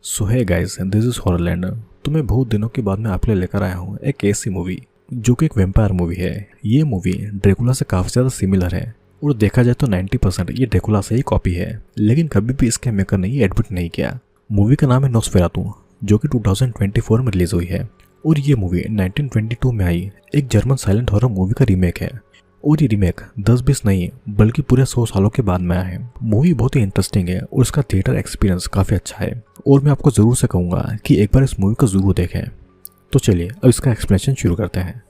सो है guys, this is हॉररलैंड। तो मैं बहुत दिनों के बाद में आपके लिए लेकर आया हूँ एक ऐसी मूवी जो कि एक वेम्पायर मूवी है। ये मूवी ड्रैकुला से काफ़ी ज़्यादा सिमिलर है और देखा जाए तो 90% ये ड्रैकुला से ही कॉपी है, लेकिन कभी भी इसके मेकर ने ये एडमिट नहीं किया। मूवी का नाम है नोस्फेरातु, जो कि 2024 में रिलीज हुई है और ये मूवी 1922 में आई एक जर्मन साइलेंट हॉरर मूवी का रीमेक है। और ये रीमेक 10-20 नहीं बल्कि पूरे 100 सालों के बाद में आया है। मूवी बहुत ही इंटरेस्टिंग है और इसका थिएटर एक्सपीरियंस काफ़ी अच्छा है और मैं आपको ज़रूर से कहूँगा कि एक बार इस मूवी को ज़रूर देखें। तो चलिए अब इसका एक्सप्लेनेशन शुरू करते हैं।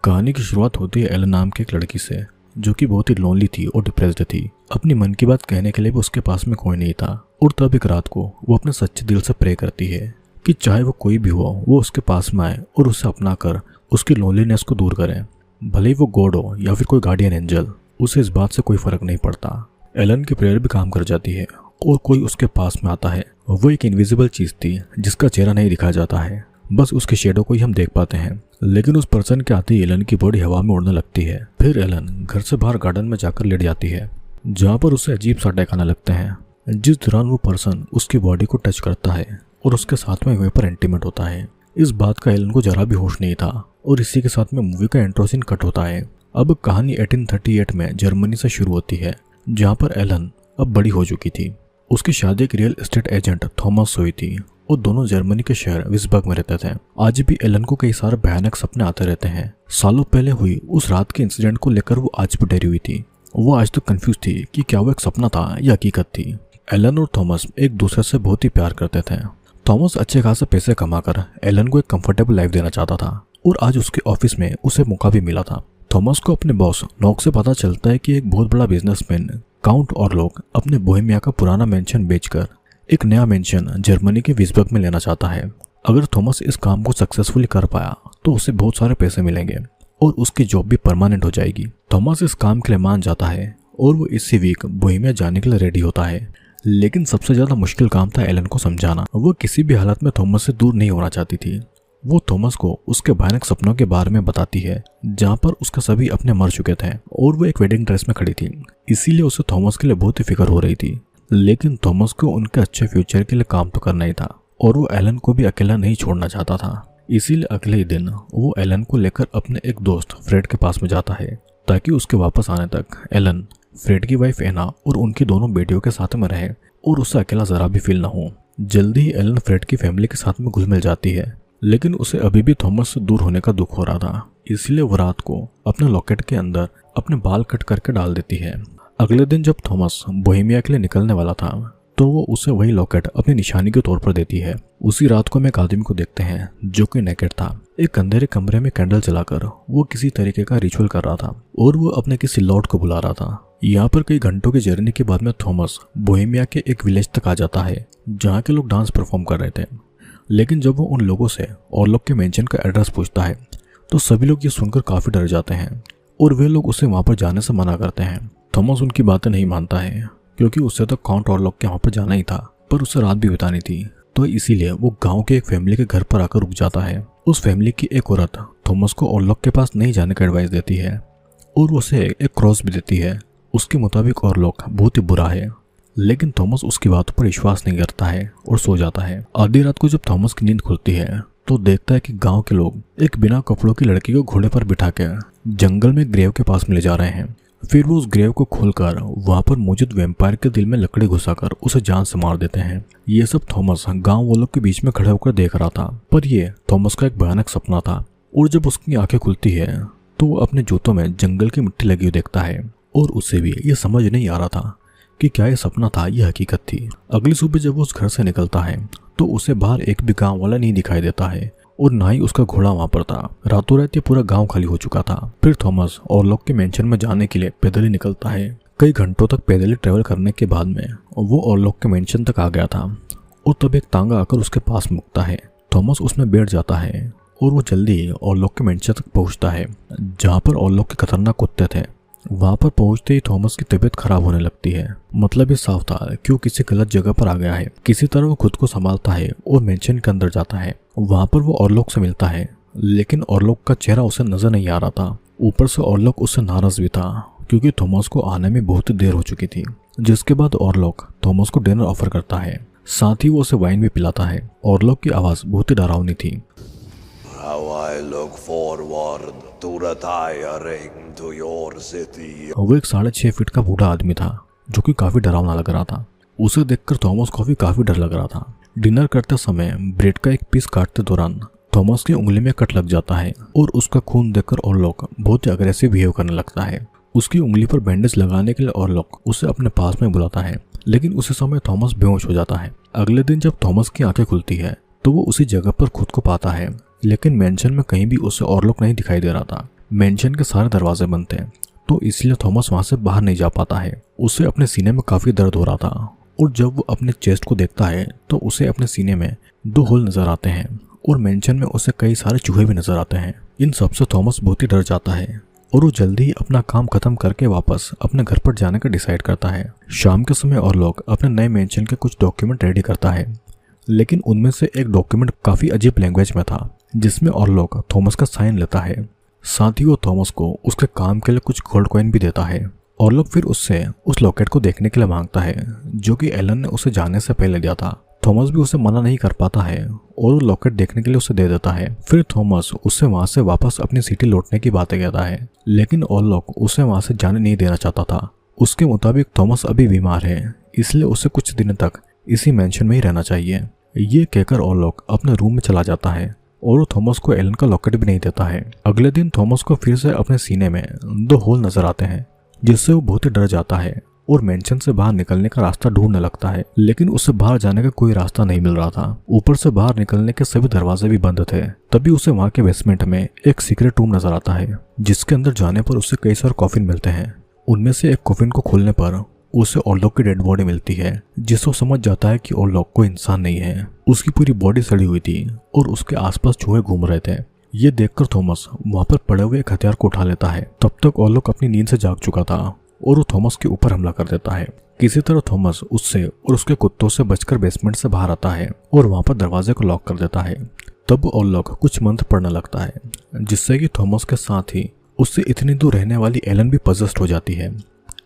कहानी की शुरुआत होती है एलन नाम की एक लड़की से, जो कि बहुत ही लोनली थी और डिप्रेस्ड थी। अपनी मन की बात कहने के लिए भी उसके पास में कोई नहीं था और तब एक रात को वो अपने सच्चे दिल से प्रे करती है कि चाहे वो कोई भी हो वो उसके पास में आए और उसे अपना कर उसकी लोनलीनेस को दूर करे। भले ही वो गॉड हो या फिर कोई गार्डियन एंजल, उसे इस बात से कोई फर्क नहीं पड़ता। एलन की प्रेयर भी काम कर जाती है और कोई उसके पास में आता है। वो एक इनविजिबल चीज थी जिसका चेहरा नहीं दिखाया जाता है, बस उसके शेडो को ही हम देख पाते हैं। लेकिन उस पर्सन के आते ही एलन की बॉडी हवा में उड़ने लगती है। फिर एलन घर से बाहर गार्डन में जाकर लेट जाती है, जहाँ पर उसे अजीब सा अटैक आने लगते हैं, जिस दौरान वो पर्सन उसकी बॉडी को टच करता है और उसके साथ में वेपर इंटीमेट होता है। इस बात का एलन को जरा भी होश नहीं था और इसी के साथ में मूवी का इंट्रो सीन कट होता है। अब कहानी 1838 में जर्मनी से शुरू होती है, जहाँ पर एलन अब बड़ी हो चुकी थी। उसकी शादी एक रियल एस्टेट एजेंट थॉमस से हुई थी और दोनों जर्मनी के शहर विस्बर्ग में रहते थे। आज भी एलन को कई सारे भयानक सपने आते रहते हैं। सालों पहले हुई उस रात के इंसिडेंट को लेकर वो आज भी डरी हुई थी। वो आज तक कंफ्यूज थी कि क्या वो एक सपना था या हकीकत थी। एलन और थॉमस एक दूसरे से बहुत ही प्यार करते थे। थॉमस अच्छे खासे पैसे कमाकर एलन को एक कंफर्टेबल लाइफ देना चाहता था और आज उसके ऑफिस में उसे मौका भी मिला था। थॉमस को अपने बॉस नॉक से पता चलता है कि एक बहुत बड़ा बिजनेसमैन काउंट ऑरलॉक अपने बोहेमिया का पुराना मेंशन बेचकर एक नया मेंशन जर्मनी के विस्बर्ग में लेना चाहता है। अगर थॉमस इस काम को सक्सेसफुली कर पाया तो उसे बहुत सारे पैसे मिलेंगे और उसकी जॉब भी परमानेंट हो जाएगी। थॉमस इस काम के लिए मान जाता है और वो इसी वीक बोहेमिया जाने के लिए रेडी होता है। लेकिन सबसे ज्यादा मुश्किल काम था एलन को समझाना। वो किसी भी हालत में थॉमस से दूर नहीं होना चाहती थी। वो थॉमस को उसके भयानक सपनों के बारे में बताती है, जहाँ पर उसके सभी अपने मर चुके थे और वो एक वेडिंग ड्रेस में खड़ी थी। इसीलिए उसे थॉमस के लिए बहुत ही फिक्र हो रही थी। लेकिन थॉमस को उनके अच्छे फ्यूचर के लिए काम तो करना ही था और वो एलन को भी अकेला नहीं छोड़ना चाहता था। इसीलिए अगले ही दिन वो एलन को लेकर अपने एक दोस्त फ्रेड के पास में जाता है, ताकि उसके वापस आने तक एलन फ्रेड की वाइफ एना और उनकी दोनों बेटियों के साथ में रहे और उसे अकेला जरा भी फील ना हो। जल्दी ही एलन फ्रेड की फैमिली के साथ में घुल मिल जाती है, लेकिन उसे अभी भी थॉमस से दूर होने का दुख हो रहा था। इसलिए वो रात को अपने लॉकेट के अंदर अपने बाल कट करके डाल देती है। अगले दिन जब थॉमस बोहेमिया के लिए निकलने वाला था तो वो उसे वही लॉकेट अपनी निशानी के तौर पर देती है। उसी रात को हम एक आदमी को देखते हैं जो कि नेकेड था। एक अंधेरे कमरे में कैंडल जलाकर वो किसी तरीके का रिचुअल कर रहा था और वो अपने किसी लॉर्ड को बुला रहा था। यहाँ पर कई घंटों की जर्नी के बाद में थॉमस बोहेमिया के एक विलेज तक आ जाता है, जहाँ के लोग डांस परफॉर्म कर रहे थे। लेकिन जब वो उन लोगों से ऑरलॉक के मेंशन का एड्रेस पूछता है तो सभी लोग ये सुनकर काफी डर जाते हैं और वे लोग उसे वहां पर जाने से मना करते हैं। थॉमस उनकी बातें नहीं मानता है क्योंकि उसे तो काउंट ऑरलॉक के वहां पर जाना ही था, पर उसे रात भी बितानी थी। तो इसीलिए वो गांव के एक फैमिली के घर पर आकर रुक जाता है। उस फैमिली की एक औरत थॉमस को ऑरलॉक के पास नहीं जाने का एडवाइस देती है और उसे एक क्रॉस भी देती है। उसके मुताबिक ऑरलॉक बहुत ही बुरा है, लेकिन थॉमस उसकी बातों पर विश्वास नहीं करता है और सो जाता है। आधी रात को जब थॉमस की नींद खुलती है तो देखता है कि गांव के लोग एक बिना कपड़ों की लड़की को घोड़े पर बिठा कर जंगल में ग्रेव के पास में ले जा रहे हैं। फिर वो उस ग्रेव को खोलकर वहां पर मौजूद वैम्पायर के दिल में लकड़ी घुसाकर उसे जान से मार देते हैं। ये सब थॉमस गांव वालों के बीच में खड़े होकर देख रहा था, पर ये थॉमस का एक भयानक सपना था। और जब उसकी आंखें खुलती है तो वो अपने जूतों में जंगल की मिट्टी लगी हुई देखता है और उसे भी ये समझ नहीं आ रहा था कि क्या ये सपना था या हकीकत थी। अगली सुबह जब वो उस घर से निकलता है तो उसे बाहर एक भी गांव वाला नहीं दिखाई देता है और ना ही उसका घोड़ा वहां पर था। रातों रात ये पूरा गांव खाली हो चुका था। फिर थॉमस ऑरलॉक के मेंशन में जाने के लिए पैदल ही निकलता है। कई घंटों तक पैदल ही ट्रेवल करने के बाद में वो ऑरलॉक के मेंशन तक आ गया था और तब एक तांगा आकर उसके पास मुकता है। थॉमस उसमें बैठ जाता है और वो जल्दी ऑरलॉक के मेंशन तक पहुंचता है, जहाँ पर ऑरलॉक के खतरनाक कुत्ते थे। वहां पर पहुंचते ही थॉमस की तबीयत खराब होने लगती है। मतलब ये साफ था कि वो किसी गलत जगह पर आ गया है। किसी तरह वो खुद को संभालता है और मेंशन के अंदर जाता है। वहां पर वो ऑरलॉक से मिलता है, लेकिन ऑरलॉक का चेहरा उसे नजर नहीं आ रहा था। ऊपर से ऑरलॉक उससे नाराज भी था क्योंकि थॉमस को आने में बहुत देर हो चुकी थी। जिसके बाद ऑरलॉक थॉमस को डिनर ऑफर करता है। साथ ही वो उसे वाइन भी पिलाता है। ऑरलॉक की आवाज बहुत ही डरावनी थी। How I look forward to retiring to your city. वो एक 6.5 फीट का बूढ़ा आदमी था जो कि काफी डरावना लग रहा था। उसे देखकर थॉमस को भी काफी डर लग रहा था। डिनर करते समय ब्रेड का एक पीस काटते दौरान थॉमस की उंगली में कट लग जाता है और उसका खून देखकर ऑरलॉक बहुत ही अग्रेसिव बिहेव करने लगता है। उसकी उंगली पर बैंडेज लगाने के लिए ऑरलॉक उसे अपने पास में बुलाता है, लेकिन उसी समय थॉमस बेहोश हो जाता है। अगले दिन जब थॉमस की आंखें खुलती है तो वो उसी जगह पर खुद को पाता है, लेकिन मेंशन में कहीं भी उसे ऑरलॉक नहीं दिखाई दे रहा था। मेंशन के सारे दरवाजे बंद थे, तो इसलिए थॉमस वहां से बाहर नहीं जा पाता है। उसे अपने सीने में काफी दर्द हो रहा था और जब वो अपने चेस्ट को देखता है तो उसे अपने सीने में 2 होल नजर आते हैं और मेंशन में उसे कई सारे चूहे भी नजर आते हैं। इन सबसे थॉमस बहुत ही डर जाता है और वो जल्दी ही अपना काम खत्म करके वापस अपने घर पर जाने का डिसाइड करता है। शाम के समय ऑरलॉक अपने नए मेंशन के कुछ डॉक्यूमेंट रेडी करता है, लेकिन उनमें से एक डॉक्यूमेंट काफी अजीब लैंग्वेज में था जिसमें ऑरलॉक थॉमस का साइन लेता है। साथ ही वो थॉमस को उसके काम के लिए कुछ गोल्ड कॉइन भी देता है। ऑरलॉक फिर उससे उस लॉकेट को देखने के लिए मांगता है जो कि एलन ने उसे जाने से पहले दिया था। थॉमस भी उसे मना नहीं कर पाता है और वो लॉकेट देखने के लिए उसे दे देता है। फिर थॉमस उससे वहां से वापस अपनी सिटी लौटने की बातें कहता है, लेकिन ऑरलॉक उसे वहां से जाने नहीं देना चाहता था। उसके मुताबिक थॉमस अभी बीमार है, इसलिए उसे कुछ दिनों तक इसी मेंशन में ही रहना चाहिए। ये कहकर ऑरलॉक अपने रूम में चला जाता है और वो थॉमस को एलन का लॉकेट भी नहीं देता है। अगले दिन थॉमस को फिर से अपने सीने में 2 होल नजर आते हैं, जिससे वो बहुत ही डर जाता है और मेंशन से बाहर निकलने का रास्ता ढूंढने लगता है, लेकिन उसे बाहर जाने का कोई रास्ता नहीं मिल रहा था। ऊपर से बाहर निकलने के सभी दरवाजे भी बंद थे। तभी उसे वहां के बेसमेंट में एक सीक्रेट रूम नजर आता है, जिसके अंदर जाने पर उसे कई सारे कॉफिन मिलते हैं। उनमें से एक कॉफिन को खोलने पर उसे ऑरलॉक की डेड बॉडी मिलती है, जिससे वो समझ जाता है कि ऑरलॉक कोई इंसान नहीं है। उसकी पूरी बॉडी सड़ी हुई थी और उसके आसपास चूहे घूम रहे थे। ये देखकर थॉमस वहां पर पड़े हुए एक हथियार को उठा लेता है। तब तक ऑरलॉक अपनी नींद से जाग चुका था और वो थॉमस के ऊपर हमला कर देता है। किसी तरह थॉमस उससे और उसके कुत्तों से बचकर बेसमेंट से बाहर आता है और वहां पर दरवाजे को लॉक कर देता है। तब ऑरलॉक कुछ मंत्र पढ़ने लगता है, जिससे कि थॉमस के साथ ही उससे इतनी दूर रहने वाली एलन भी पजेस्ड हो जाती है।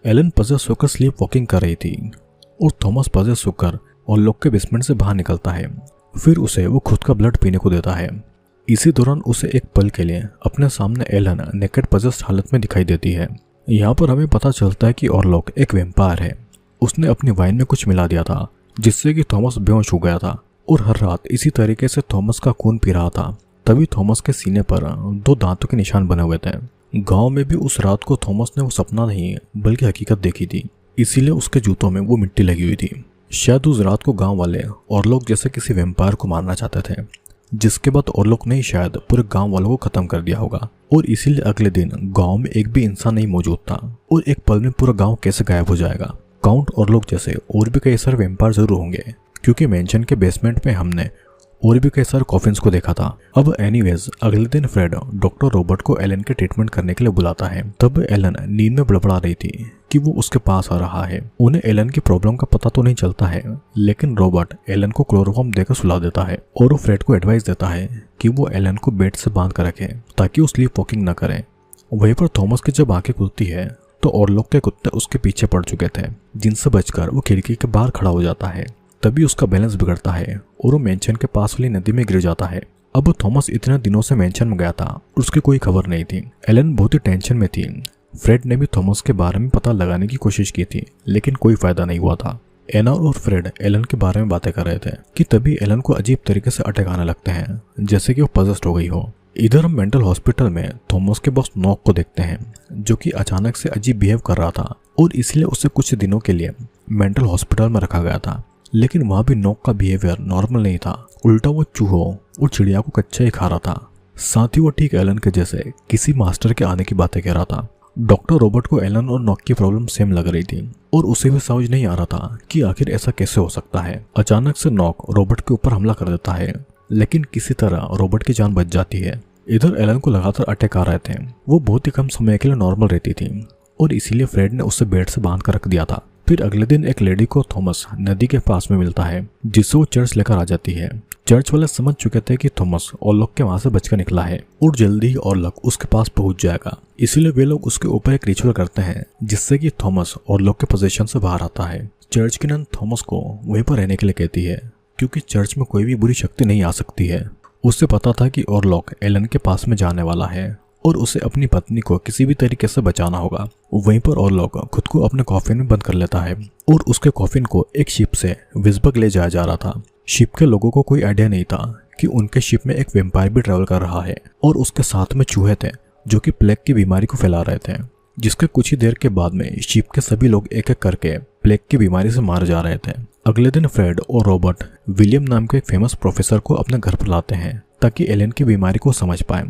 एलन पजेस्ट होकर स्लीप वॉकिंग कर रही थी और थॉमस पजेस्ट होकर ऑरलॉक के बेसमेंट से बाहर निकलता है। फिर उसे वो खुद का ब्लड पीने को देता है। इसी दौरान उसे एक पल के लिए अपने सामने एलन नेकेड पजेस्ट हालत में दिखाई देती है। यहाँ पर हमें पता चलता है कि ऑरलॉक एक वैम्पायर है। उसने अपनी वाइन में कुछ मिला दिया था, जिससे कि थॉमस बेहोश हो गया था और हर रात इसी तरीके से थॉमस का खून पी रहा था। तभी थॉमस के सीने पर 2 दांतों के निशान बने हुए थे। गांव में भी उस रात को थॉमस ने वो सपना नहीं बल्कि हकीकत देखी थी, इसीलिए उसके जूतों में वो मिट्टी लगी हुई थी। शायद उस रात को गांव वाले ऑरलॉक जैसे किसी वैम्पायर को मारना चाहते थे, जिसके बाद ऑरलॉक ने ही शायद पूरे गांव वालों को खत्म कर दिया होगा और इसीलिए अगले दिन गांव में एक भी इंसान नहीं मौजूद था और एक पल में पूरा गांव कैसे गायब हो जाएगा। काउंट ऑरलॉक जैसे और भी कई सारे वैम्पायर जरूर होंगे, क्योंकि मेंशन के बेसमेंट में हमने और भी कई सारे कॉफिन्स को देखा था। अब एनीवेज अगले दिन फ्रेड डॉक्टर रॉबर्ट को एलन के ट्रीटमेंट करने के लिए बुलाता है। तब एलन नींद में बड़बड़ा रही थी कि वो उसके पास आ रहा है। उन्हें एलन की प्रॉब्लम का पता तो नहीं चलता है, लेकिन रॉबर्ट एलन को क्लोरोफॉर्म देकर सुला देता है और वो फ्रेड को एडवाइस देता है कि वो एलन को बेड से बांध कर रखे ताकि वो स्लीप वॉकिंग न करे। वहीं पर थॉमस की जब आंखें खुलती है तो ऑरलॉक के कुत्ते उसके पीछे पड़ चुके थे, जिनसे बचकर वो खिड़की के बाहर खड़ा हो जाता है। तभी उसका बैलेंस बिगड़ता है और वो मेंशन के पास वाली नदी में गिर जाता है। अब थॉमस इतने दिनों से मेंशन में गया था और उसकी कोई खबर नहीं थी। एलन बहुत ही टेंशन में थी। फ्रेड ने भी थॉमस के बारे में पता लगाने की कोशिश की थी, लेकिन कोई फायदा नहीं हुआ था। एना और फ्रेड एलन के बारे में बातें कर रहे थे कि तभी एलन को अजीब तरीके से अटैक आने लगते हैं, जैसे कि वो पजेस्ट हो गई हो। इधर हम मेंटल हॉस्पिटल में थॉमस के बॉस नॉक को देखते हैं, जो कि अचानक से अजीब बिहेव कर रहा था और इसलिए उसे कुछ दिनों के लिए मेंटल हॉस्पिटल में रखा गया था। लेकिन वहां भी नॉक का बिहेवियर नॉर्मल नहीं था, उल्टा वो चूहों और चिड़िया को कच्चा ही खा रहा था। साथ ही वो ठीक एलन के जैसे किसी मास्टर के आने की बातें कह रहा था। डॉक्टर रॉबर्ट को एलन और नॉक की प्रॉब्लम सेम लग रही थी और उसे भी समझ नहीं आ रहा था कि आखिर ऐसा कैसे हो सकता है। अचानक से नॉक रॉबर्ट के ऊपर हमला कर देता है, लेकिन किसी तरह रॉबर्ट की जान बच जाती है। इधर एलन को लगातार अटैक आ रहे थे। वो बहुत ही कम समय के लिए नॉर्मल रहती थी और इसीलिए फ्रेड ने उसे बेड से बांध कर रख दिया था। फिर अगले दिन एक लेडी को थॉमस नदी के पास में मिलता है, जिससे वो चर्च लेकर आ जाती है चर्च वाले समझ चुके थे कि थॉमस ऑरलॉक के वहां से बचकर निकला है और जल्दी ही ऑरलॉक उसके पास पहुंच जाएगा। इसीलिए वे लोग उसके ऊपर एक रिचुअल करते हैं जिससे कि थॉमस ऑरलॉक के पोजीशन से बाहर आता है। चर्च की नन थॉमस को वहीं पर रहने के लिए कहती है क्योंकि चर्च में कोई भी बुरी शक्ति नहीं आ सकती है। उसे पता था कि ऑरलॉक एलन के पास में जाने वाला है और उसे अपनी पत्नी को किसी भी तरीके से बचाना होगा। वहीं पर ऑरलॉक खुद को अपने कॉफिन में बंद कर लेता है और उसके कॉफिन को एक शिप से विस्बर्ग ले जाया जा रहा था। शिप के लोगों को कोई आइडिया नहीं था कि उनके शिप में एक वेम्पायर भी ट्रेवल कर रहा है और उसके साथ में चूहे थे जो कि प्लेग की बीमारी को फैला रहे थे, जिसके कुछ ही देर के बाद में शिप के सभी लोग एक एक करके प्लेग की बीमारी से मारे जा रहे थे। अगले दिन फ्रेड और रॉबर्ट विलियम नाम के एक फेमस प्रोफेसर को अपने घर पर लाते हैं ताकि एलन की बीमारी को समझ पाए।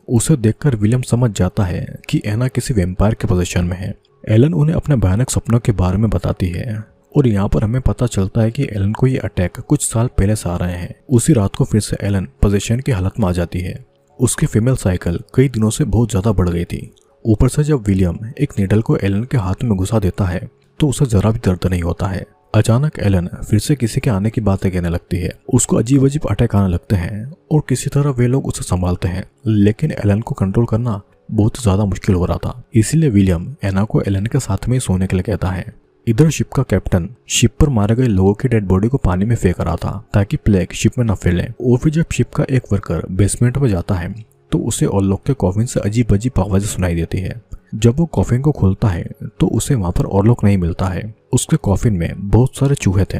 उसे देखकर विलियम समझ जाता है कि एना किसी वेम्पायर के पोजीशन में है। एलन उन्हें अपने भयानक सपनों के बारे में बताती है और यहाँ पर हमें पता चलता है कि एलन को ये अटैक कुछ साल पहले से आ रहे हैं। उसी रात को फिर से एलन पोजीशन की हालत में आ जाती है। उसकी फीमेल साइकिल कई दिनों से बहुत ज्यादा बढ़ गई थी। ऊपर से जब विलियम एक नीडल को एलन के हाथ में घुसा देता है तो उसे जरा भी दर्द नहीं होता है। अचानक एलन फिर से किसी के आने की बातें कहने लगती है। उसको अजीब अजीब अटैक आने लगते हैं और किसी तरह वे लोग उसे संभालते हैं, लेकिन एलन को कंट्रोल करना बहुत ज्यादा मुश्किल हो रहा था। इसीलिए विलियम एना को एलन के साथ में ही सोने के लिए कहता है। इधर शिप का कैप्टन शिप पर मारे गए लोगों की डेड बॉडी को पानी में फेंक रहा था ताकि प्लेग शिप में न फैले। और फिर जब शिप का एक वर्कर बेसमेंट में जाता है तो उसे ऑरलॉक के कॉफिन से अजीब अजीब आवाजें सुनाई देती है। जब वो कॉफिन को खोलता है तो उसे वहां पर ऑरलॉक नहीं मिलता है। उसके कॉफिन में बहुत सारे चूहे थे।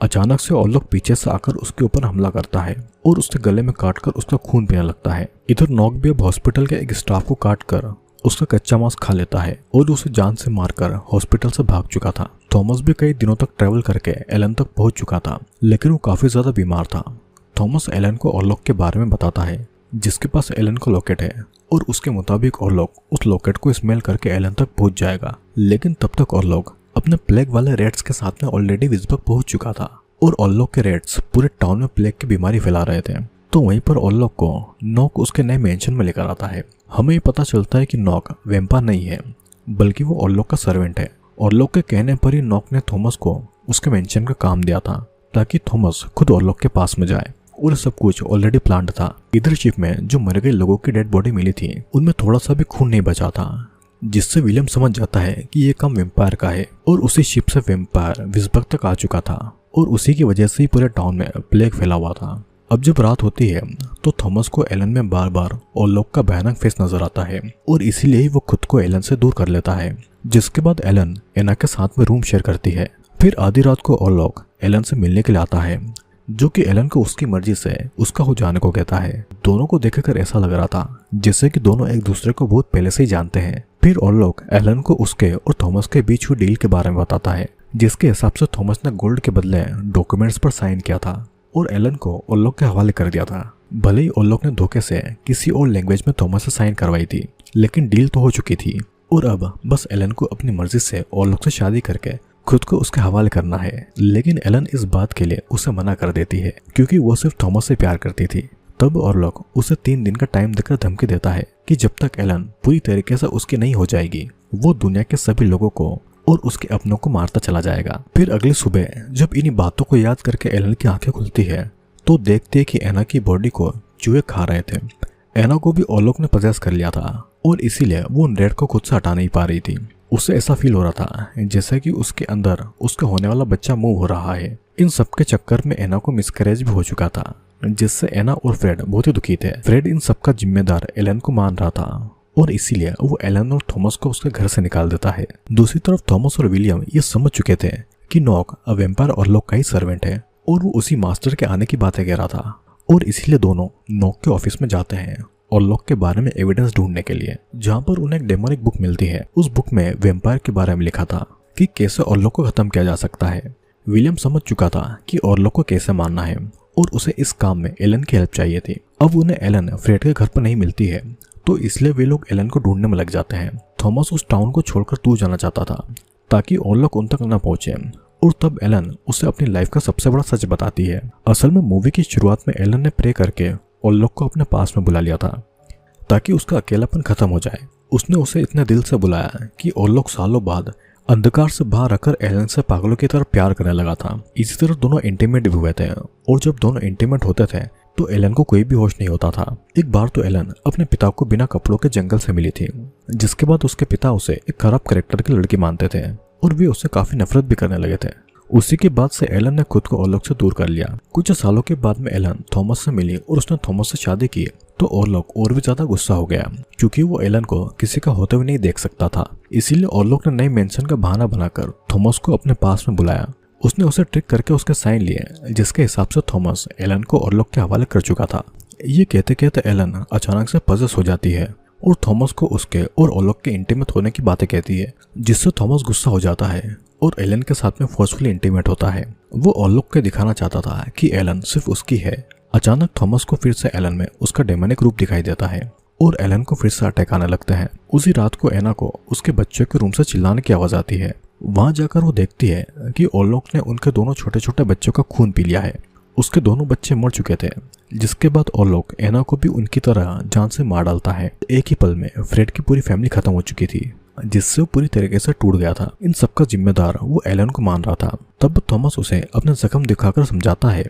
अचानक से ऑरलॉक पीछे से आकर उसके ऊपर हमला करता है और उसके गले में काटकर उसका खून पीने लगता है। इधर नॉक भी अब हॉस्पिटल के एक स्टाफ को काटकर उसका कच्चा मांस खा लेता है और उसे जान से मारकर हॉस्पिटल से भाग चुका था। थॉमस भी कई दिनों तक ट्रेवल करके एलन तक पहुंच चुका था, लेकिन वो काफी ज्यादा बीमार था। थॉमस एलन को ऑरलॉक के बारे में बताता है जिसके पास एलन का लॉकेट है और उसके मुताबिक ऑरलॉक उस लॉकेट को स्मेल करके एलन तक पहुंच जाएगा। लेकिन तब तक ऑरलॉक अपने प्लेग वाले रेड्स के साथ में ऑलरेडी विस्बर्ग पहुंच चुका था और ऑरलॉक के रेड्स पूरे टाउन में प्लेग की बीमारी फैला रहे थे। तो वहीं पर ऑरलॉक को नॉक उसके नए मेंशन में लेकर आता है। हमें ये पता चलता है कि नॉक वेम्पायर नहीं है बल्कि वो ऑरलॉक का सर्वेंट है। ऑरलॉक के कहने पर ही नॉक ने थॉमस को उसके मेंशन का काम दिया था ताकि थॉमस खुद ऑरलॉक के पास में जाए और सब कुछ ऑलरेडी प्लान्ड था। इधर शिप में जो मर गए लोगों की डेड बॉडी मिली थी उनमें थोड़ा सा भी खून नहीं बचा था, जिससे विलियम समझ जाता है कि ये काम वेम्पायर का है और उसी शिप से वेम्पायर विस्बर्ग तक आ चुका था और उसी की वजह से ही पूरे टाउन में प्लेग फैला हुआ था। अब जब रात होती है तो थॉमस को एलन में बार बार ऑरलॉक का भयानक फेस नजर आता है और इसीलिए ही वो खुद को एलन से दूर कर लेता है। जिसके बाद एलन एना के साथ में रूम शेयर करती है। फिर आधी रात को ऑरलॉक एलन से मिलने के लिए आता है जो कि एलन को उसकी मर्जी से उसका हो जाने को कहता है। दोनों को देखकर ऐसा लग रहा था जैसे कि दोनों एक दूसरे को बहुत पहले से ही जानते हैं। फिर ऑरलॉक एलन को उसके और थॉमस के बीच हुई डील के बारे में बताता है जिसके हिसाब से थॉमस ने गोल्ड के बदले डॉक्यूमेंट्स पर साइन किया था और एलन को ऑरलॉक के हवाले कर दिया था। भले ही ऑरलॉक ने धोखे से किसी और लैंग्वेज में थॉमस से साइन करवाई थी, लेकिन डील तो हो चुकी थी और अब बस एलन को अपनी मर्जी से ऑरलॉक से शादी करके खुद को उसके हवाले करना है। लेकिन एलन इस बात के लिए उसे मना कर देती है क्योंकि वो सिर्फ थॉमस से प्यार करती थी। तब ऑरलॉक उसे 3 दिन का टाइम देकर धमकी देता है कि जब तक एलन पूरी तरीके से उसकी नहीं हो जाएगी वो दुनिया के सभी लोगों को और उसके अपनों को मारता चला जाएगा। फिर अगली सुबह जब इन्हीं बातों को याद करके एलन की आंखें खुलती है तो देखते हैं कि एना की बॉडी को चूहे खा रहे थे। एना को भी ऑरलॉक ने पजेस कर लिया था और इसीलिए वो उन रेड को खुद से हटा नहीं पा रही थी। उसे ऐसा फील हो रहा था जैसे कि उसके अंदर उसका होने वाला बच्चा मूव हो रहा है। इन सब के चक्कर में एना को मिसकैरेज भी हो चुका था, जिससे एना और फ्रेड बहुत ही दुखी थे। फ्रेड इन सब का जिम्मेदार एलन को मान रहा था और इसीलिए वो एलन और थॉमस को उसके घर से निकाल देता है। दूसरी तरफ थॉमस और विलियम ये समझ चुके थे कि नॉक अब वेम्पायर ऑरलॉक का ही सर्वेंट है और वो उसी मास्टर के आने की बातें कह रहा था और इसीलिए दोनों नॉक के ऑफिस में जाते हैं ऑरलॉक के बारे में एविडेंस ढूंढने के लिए, जहाँ पर उन्हें एक डेमोनिक बुक मिलती है। उस बुक में वेम्पायर के बारे में लिखा था कि कैसे ऑरलॉक को खत्म किया जा सकता है। विलियम समझ चुका था कि ऑरलॉक को कैसे मारना है और उसे इस काम में एलन की हेल्प चाहिए थी। अब उन्हें एलन फ्रेड के घर पर नहीं मिलती है तो इसलिए वे लोग एलन को ढूंढने में लग जाते हैं। थॉमस उस टाउन को छोड़कर दूर जाना चाहता था ताकि ऑरलॉक उन तक न पहुंचे और तब एलन उसे अपनी लाइफ का सबसे बड़ा सच बताती है। असल में मूवी की शुरुआत में एलन ने प्रे करके ऑरलॉक को अपने पास में बुला लिया था ताकि उसका अकेलापन खत्म हो जाए। उसने उसे इतने दिल से बुलाया कि ऑरलॉक सालों बाद अंधकार से बाहर आकर एलन से पागलों की तरह प्यार करने लगा था। इसी तरह दोनों इंटीमेट भी हुए थे और जब दोनों इंटीमेट होते थे तो एलन को कोई भी होश नहीं होता था। एक बार तो एलन अपने पिता को बिना कपड़ों के जंगल से मिली थी, जिसके बाद उसके पिता उसे एक खराब कैरेक्टर की लड़की मानते थे और वे उससे काफी नफरत भी करने लगे थे। उसी के बाद से एलन ने खुद को ओरलॉक से दूर कर लिया। कुछ सालों के बाद में एलन थॉमस से मिली और उसने थॉमस से शादी की तो ओरलॉक और भी ज्यादा गुस्सा हो गया, क्योंकि वो एलन को किसी का होते हुए नहीं देख सकता था। इसीलिए ओरलॉक ने नई मेंशन का बहाना बनाकर थॉमस को अपने पास में बुलाया। उसने उसे ट्रिक करके उसके साइन लिए, जिसके हिसाब से थॉमस एलन को ओरलॉक के हवाले कर चुका था। ये कहते कहते एलन अचानक से पजेस हो जाती है और थॉमस को उसके और ओरलॉक के इंटीमेट होने की बातें कहती है, जिससे थॉमस गुस्सा हो जाता है और एलन के साथ में फोर्सफुली इंटीमेट होता है। वो ओरलॉक को दिखाना चाहता था कि एलन सिर्फ उसकी है। अचानक थॉमस को फिर से एलन में उसका डेमोनिक रूप दिखाई देता है और एलन को फिर से अटैक आने लगते हैं। उसी रात को एना को उसके बच्चे के रूम से चिल्लाने की आवाज आती है। वहां जाकर वो देखती है कि ओरलॉक ने उनके दोनों छोटे छोटे बच्चों का खून पी लिया है। उसके दोनों बच्चे मर चुके थे, जिसके बाद ओरलॉक एना को भी उनकी तरह जान से मार डालता है। एक ही पल में फ्रेड की पूरी फैमिली खत्म हो चुकी थी, जिससे वो पूरी तरीके से टूट गया था। इन सबका जिम्मेदार वो एलन को मान रहा था। तब थॉमस उसे अपने जख्म दिखाकर समझाता है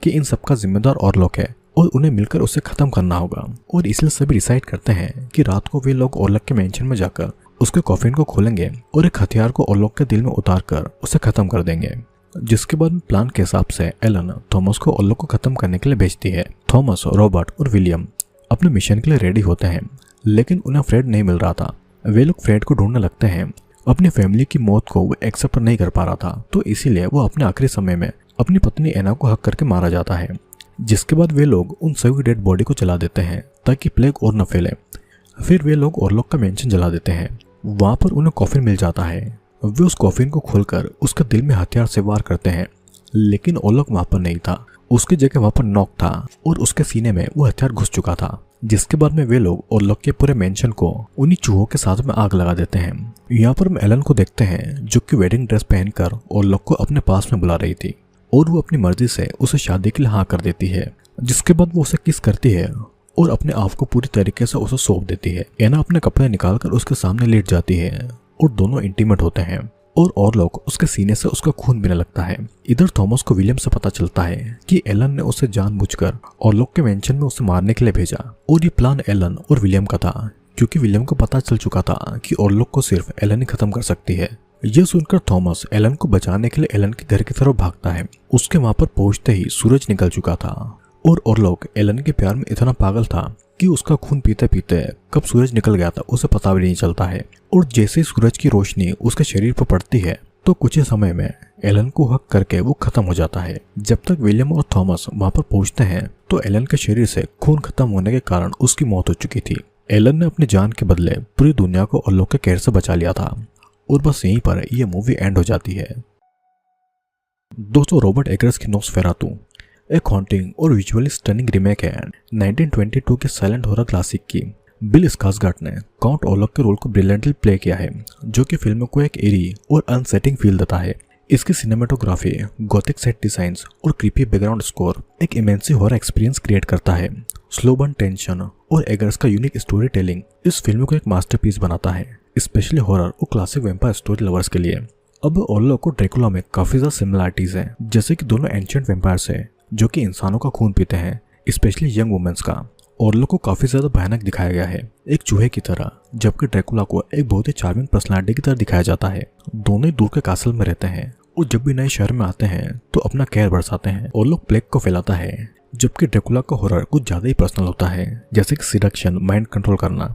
कि इन सबका जिम्मेदार ओरलॉक है और उन्हें मिलकर उसे खत्म करना होगा। और इसलिए सभी डिसाइड करते हैं कि रात को वे लोग ओरलॉक के मेंशन में जाकर उसके कॉफिन को खोलेंगे और एक हथियार को ओरलॉक के दिल में उतार कर उसे खत्म कर देंगे। जिसके बाद प्लान के हिसाब से एलन थॉमस को ओरलॉक को खत्म करने के लिए भेजती है। थॉमस, रॉबर्ट और विलियम अपने मिशन के लिए रेडी होते हैं, लेकिन उन्हें फ्रेड नहीं मिल रहा था। वे लोग फ्रेड को ढूंढने लगते हैं। अपनी फैमिली की मौत को वो एक्सेप्ट नहीं कर पा रहा था, तो इसीलिए वो अपने आखिरी समय में अपनी पत्नी एना को हक करके मारा जाता है। जिसके बाद वे लोग उन सभी डेड बॉडी को जला देते हैं ताकि प्लेग और न फैले। फिर वे लोग ओरलॉक का मेंशन जला देते हैं। वहां पर उन्हें कॉफिन मिल जाता है। वे उस कॉफिन को खोलकर उसके दिल में हथियार से वार करते हैं, लेकिन ओरलॉक वहां पर नहीं था। उसकी जगह वहां पर नॉक था और उसके सीने में वो हथियार घुस चुका था। जिसके बाद में वे लोग ओरलॉक के पूरे मेंशन को उन्हीं चूहों के साथ में आग लगा देते हैं। यहाँ पर हम एलन को देखते हैं, जो कि वेडिंग ड्रेस पहनकर ओरलॉक को अपने पास में बुला रही थी और वो अपनी मर्जी से उसे शादी के लिए हाँ कर देती है। जिसके बाद वो उसे किस करती है और अपने आप को पूरी तरीके से उसे सौंप देती है। एना अपने कपड़े निकालकर उसके सामने लेट जाती है और दोनों इंटीमेट होते हैं और ओरलॉक उसके सीने से उसका खून पीने लगता है। इधर थॉमस को विलियम से पता चलता है कि एलन ने उसे जानबूझकर ओरलॉक के मेंशन में उसे मारने के लिए भेजा और ये प्लान एलन और विलियम का था, क्योंकि विलियम को पता चल चुका था कि ओरलॉक को सिर्फ एलन ही खत्म कर सकती है। यह सुनकर थॉमस एलन को बचाने के लिए एलन के घर की तरफ भागता है। उसके वहां पर पहुंचते ही सूरज निकल चुका था और ओरलॉक एलन के प्यार में इतना पागल था कि उसका खून पीते पीते कब सूरज निकल गया था उसे पता भी नहीं चलता है। और जैसे ही सूरज की रोशनी उसके शरीर पर पड़ती है तो कुछ ही समय में एलन को हक करके वो खत्म हो जाता है। जब तक विलियम और थॉमस वहां पर पहुंचते हैं तो एलन के शरीर से खून खत्म होने के कारण उसकी मौत हो चुकी थी। एलन ने अपनी जान के बदले पूरी दुनिया को ओरलॉक के कहर से बचा लिया था। और बस यहीं पर यह मूवी एंड हो जाती है। दोस्तों, रॉबर्ट एगर्स की नोस्फेरातु एक हॉन्टिंग और विजुअली स्टनिंग रीमेक है 1922 के साइलेंट हॉरर क्लासिक की। बिल स्कार्सगार्ड ने काउंट ओरलॉक के रोल को ब्रिलियंटली प्ले किया है, जो कि फिल्म को एक एरी और अनसेटिंग फील देता है। इसकी सिनेमेटोग्राफी, गॉथिक सेट डिजाइंस और क्रीपी बैकग्राउंड स्कोर एक इमेंसी हॉरर एक्सपीरियंस क्रिएट करता है। स्लो बर्न टेंशन और एगर्स का यूनिक स्टोरी टेलिंग इस फिल्म को एक मास्टरपीस बनाता है, स्पेशली हॉरर और क्लासिक वैम्पायर स्टोरी लवर्स के लिए। अब ओरलॉक और ड्रैकुला में काफी ज्यादा सिमिलरिटीज हैं, जैसे कि दोनों एंशिएंट वैम्पायर्स हैं जो कि इंसानों का खून पीते हैं, स्पेशली यंग वुमेन्स का। ओरलॉक को काफी ज्यादा भयानक दिखाया गया है, एक चूहे की तरह, जबकि ड्रैकुला को एक बहुत ही चार्मिंग पर्सनालिटी की तरह दिखाया जाता है। दोनों ही दूर के कासल में रहते हैं और जब भी नए शहर में आते हैं तो अपना कहर बरसाते हैं। ओरलॉक प्लेग को फैलाता है, जबकि ड्रैकुला का हॉरर कुछ ज्यादा ही पर्सनल होता है, जैसे कि सिडक्शन, माइंड कंट्रोल करना।